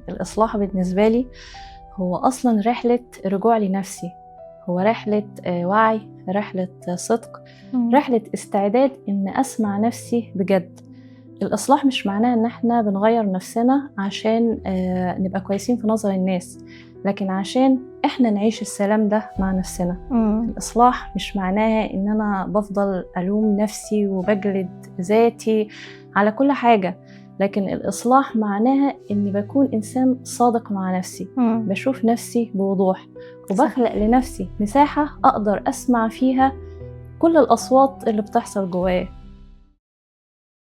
الإصلاح بالنسبة لي هو أصلا رحلة رجوع لنفسي، هو رحلة وعي، رحلة صدق، رحلة استعداد إن أسمع نفسي بجد. الإصلاح مش معناه إن إحنا بنغير نفسنا عشان نبقى كويسين في نظر الناس، لكن عشان إحنا نعيش السلام ده مع نفسنا. الإصلاح مش معناه إن أنا بفضل ألوم نفسي وبجلد ذاتي على كل حاجة، لكن الإصلاح معناها إني بكون إنسان صادق مع نفسي، بشوف نفسي بوضوح وبخلق لنفسي مساحة أقدر أسمع فيها كل الأصوات اللي بتحصل جوايا.